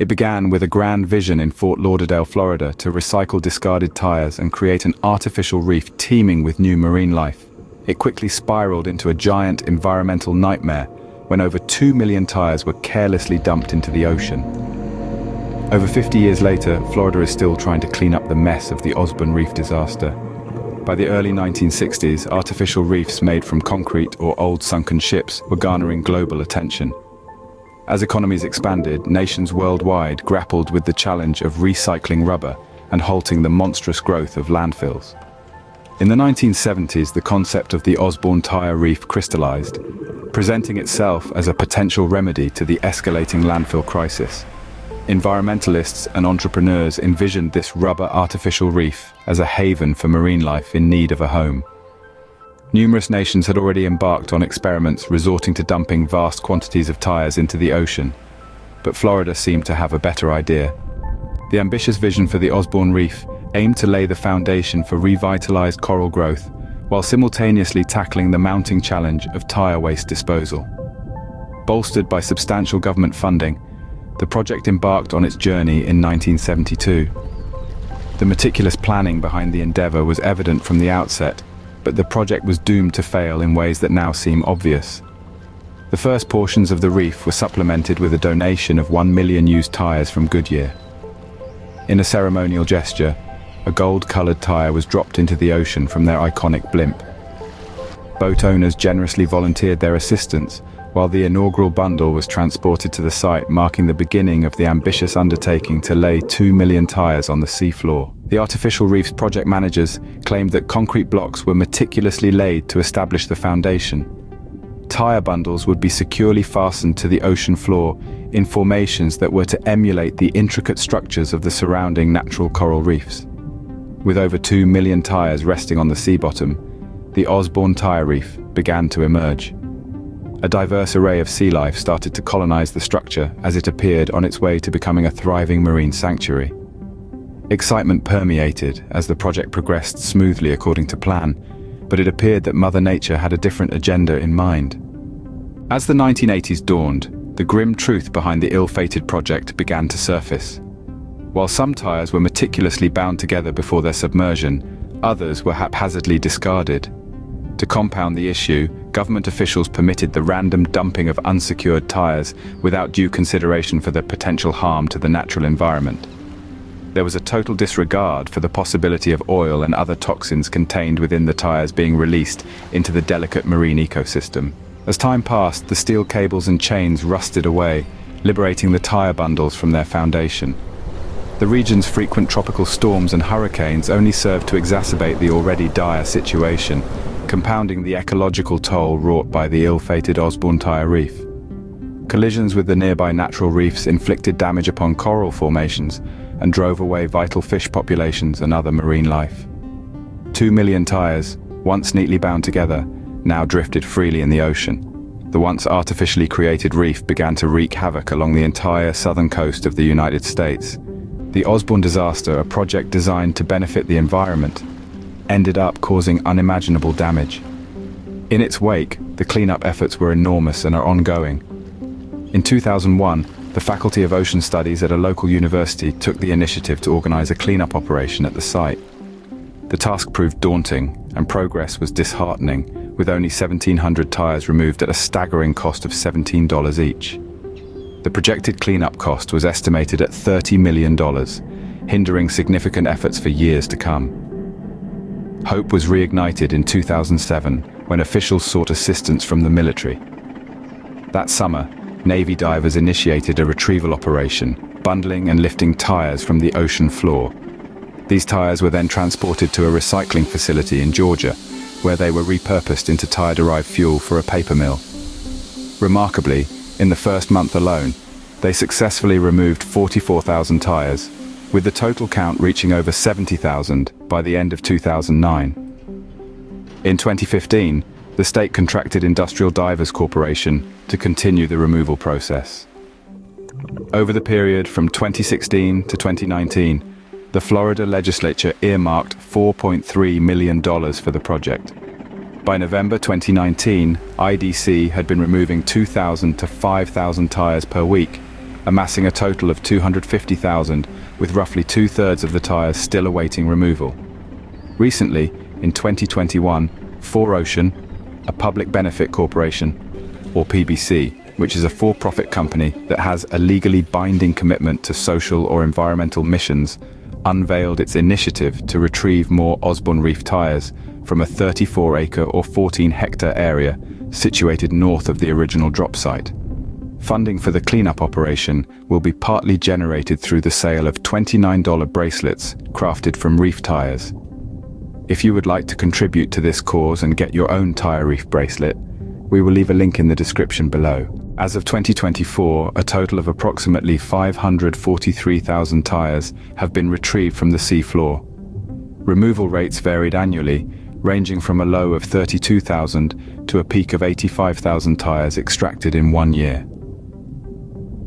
It began with a grand vision in Fort Lauderdale, Florida, to recycle discarded tires and create an artificial reef teeming with new marine life. It quickly spiraled into a giant environmental nightmare when over 2 million tires were carelessly dumped into the ocean. Over 50 years later, Florida is still trying to clean up the mess of the Osborne Reef disaster. By the early 1960s, artificial reefs made from concrete or old sunken ships were garnering global attention. As economies expanded, nations worldwide grappled with the challenge of recycling rubber and halting the monstrous growth of landfills. In the 1970s, the concept of the Osborne tire reef crystallized, presenting itself as a potential remedy to the escalating landfill crisis. Environmentalists and entrepreneurs envisioned this rubber artificial reef as a haven for marine life in need of a home. Numerous nations had already embarked on experiments resorting to dumping vast quantities of tires into the ocean, but Florida seemed to have a better idea. The ambitious vision for the Osborne Reef aimed to lay the foundation for revitalized coral growth, while simultaneously tackling the mounting challenge of tire waste disposal. Bolstered by substantial government funding, the project embarked on its journey in 1972. The meticulous planning behind the endeavor was evident from the outset, but the project was doomed to fail in ways that now seem obvious. The first portions of the reef were supplemented with a donation of 1 million used tires from Goodyear. In a ceremonial gesture, a gold-colored tire was dropped into the ocean from their iconic blimp. Boat owners generously volunteered their assistance, while the inaugural bundle was transported to the site, marking the beginning of the ambitious undertaking to lay 2 million tires on the seafloor. The Artificial Reef's project managers claimed that concrete blocks were meticulously laid to establish the foundation. Tire bundles would be securely fastened to the ocean floor in formations that were to emulate the intricate structures of the surrounding natural coral reefs. With over 2 million tires resting on the sea bottom, the Osborne Tire Reef began to emerge. A diverse array of sea life started to colonize the structure as it appeared on its way to becoming a thriving marine sanctuary. Excitement permeated as the project progressed smoothly according to plan, but it appeared that Mother Nature had a different agenda in mind. As the 1980s dawned, the grim truth behind the ill-fated project began to surface. While some tires were meticulously bound together before their submersion, others were haphazardly discarded. To compound the issue, government officials permitted the random dumping of unsecured tires without due consideration for the potential harm to the natural environment. There was a total disregard for the possibility of oil and other toxins contained within the tires being released into the delicate marine ecosystem. As time passed, the steel cables and chains rusted away, liberating the tire bundles from their foundation. The region's frequent tropical storms and hurricanes only served to exacerbate the already dire situation, compounding the ecological toll wrought by the ill-fated Osborne Tire Reef. Collisions with the nearby natural reefs inflicted damage upon coral formations and drove away vital fish populations and other marine life. 2 million tires, once neatly bound together, now drifted freely in the ocean. The once artificially created reef began to wreak havoc along the entire southern coast of the United States. The Osborne disaster, a project designed to benefit the environment, ended up causing unimaginable damage. In its wake, the cleanup efforts were enormous and are ongoing. In 2001, the Faculty of Ocean Studies at a local university took the initiative to organize a cleanup operation at the site. The task proved daunting, and progress was disheartening, with only 1,700 tires removed at a staggering cost of $17 each. The projected cleanup cost was estimated at $30 million, hindering significant efforts for years to come. Hope was reignited in 2007 when officials sought assistance from the military. That summer, Navy divers initiated a retrieval operation, bundling and lifting tires from the ocean floor. These tires were then transported to a recycling facility in Georgia, where they were repurposed into tire-derived fuel for a paper mill. Remarkably, in the first month alone, they successfully removed 44,000 tires, with the total count reaching over 70,000 by the end of 2009. In 2015, the state contracted Industrial Divers Corporation to continue the removal process. Over the period from 2016 to 2019, the Florida legislature earmarked $4.3 million for the project. By November 2019, IDC had been removing 2,000 to 5,000 tires per week, amassing a total of 250,000, with roughly two-thirds of the tires still awaiting removal. Recently, in 2021, 4Ocean, a public benefit corporation, or PBC, which is a for-profit company that has a legally binding commitment to social or environmental missions, unveiled its initiative to retrieve more Osborne Reef tires from a 34-acre or 14-hectare area situated north of the original drop site. Funding for the cleanup operation will be partly generated through the sale of $29 bracelets crafted from reef tires. If you would like to contribute to this cause and get your own tire reef bracelet, we will leave a link in the description below. As of 2024, a total of approximately 543,000 tires have been retrieved from the sea floor. Removal rates varied annually, ranging from a low of 32,000 to a peak of 85,000 tires extracted in 1 year.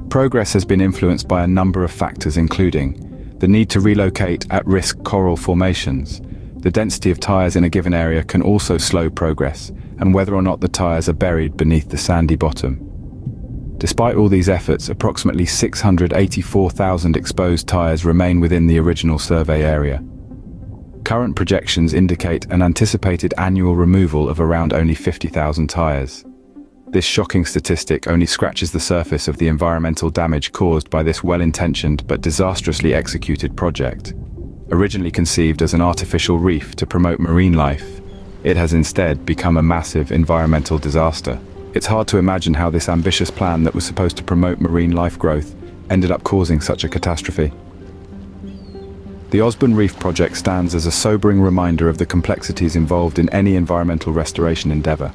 Progress has been influenced by a number of factors, including the need to relocate at-risk coral formations. The density of tires in a given area can also slow progress, and whether or not the tires are buried beneath the sandy bottom. Despite all these efforts, approximately 684,000 exposed tires remain within the original survey area. Current projections indicate an anticipated annual removal of around only 50,000 tires. This shocking statistic only scratches the surface of the environmental damage caused by this well-intentioned but disastrously executed project. Originally conceived as an artificial reef to promote marine life, it has instead become a massive environmental disaster. It's hard to imagine how this ambitious plan that was supposed to promote marine life growth ended up causing such a catastrophe. The Osborne Reef project stands as a sobering reminder of the complexities involved in any environmental restoration endeavor.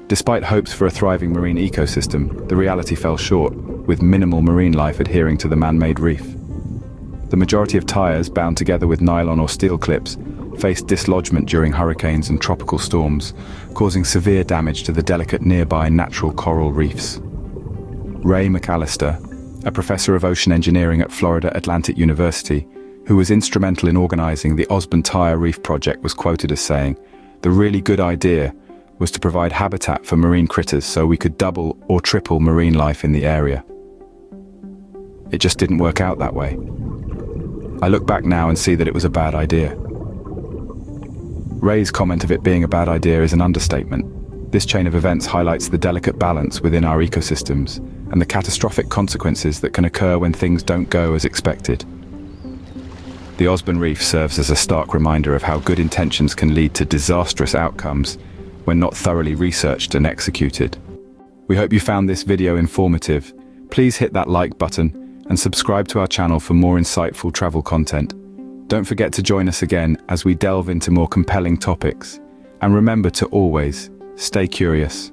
Despite hopes for a thriving marine ecosystem, the reality fell short, with minimal marine life adhering to the man-made reef. The majority of tires, bound together with nylon or steel clips, faced dislodgment during hurricanes and tropical storms, causing severe damage to the delicate nearby natural coral reefs. Ray McAllister, a professor of ocean engineering at Florida Atlantic University, who was instrumental in organizing the Osborne Tire Reef project, was quoted as saying, "The really good idea was to provide habitat for marine critters so we could double or triple marine life in the area. It just didn't work out that way. I look back now and see that it was a bad idea." Ray's comment of it being a bad idea is an understatement. This chain of events highlights the delicate balance within our ecosystems and the catastrophic consequences that can occur when things don't go as expected. The Osborne Reef serves as a stark reminder of how good intentions can lead to disastrous outcomes when not thoroughly researched and executed. We hope you found this video informative. Please hit that like button and subscribe to our channel for more insightful travel content. Don't forget to join us again as we delve into more compelling topics. And remember to always stay curious.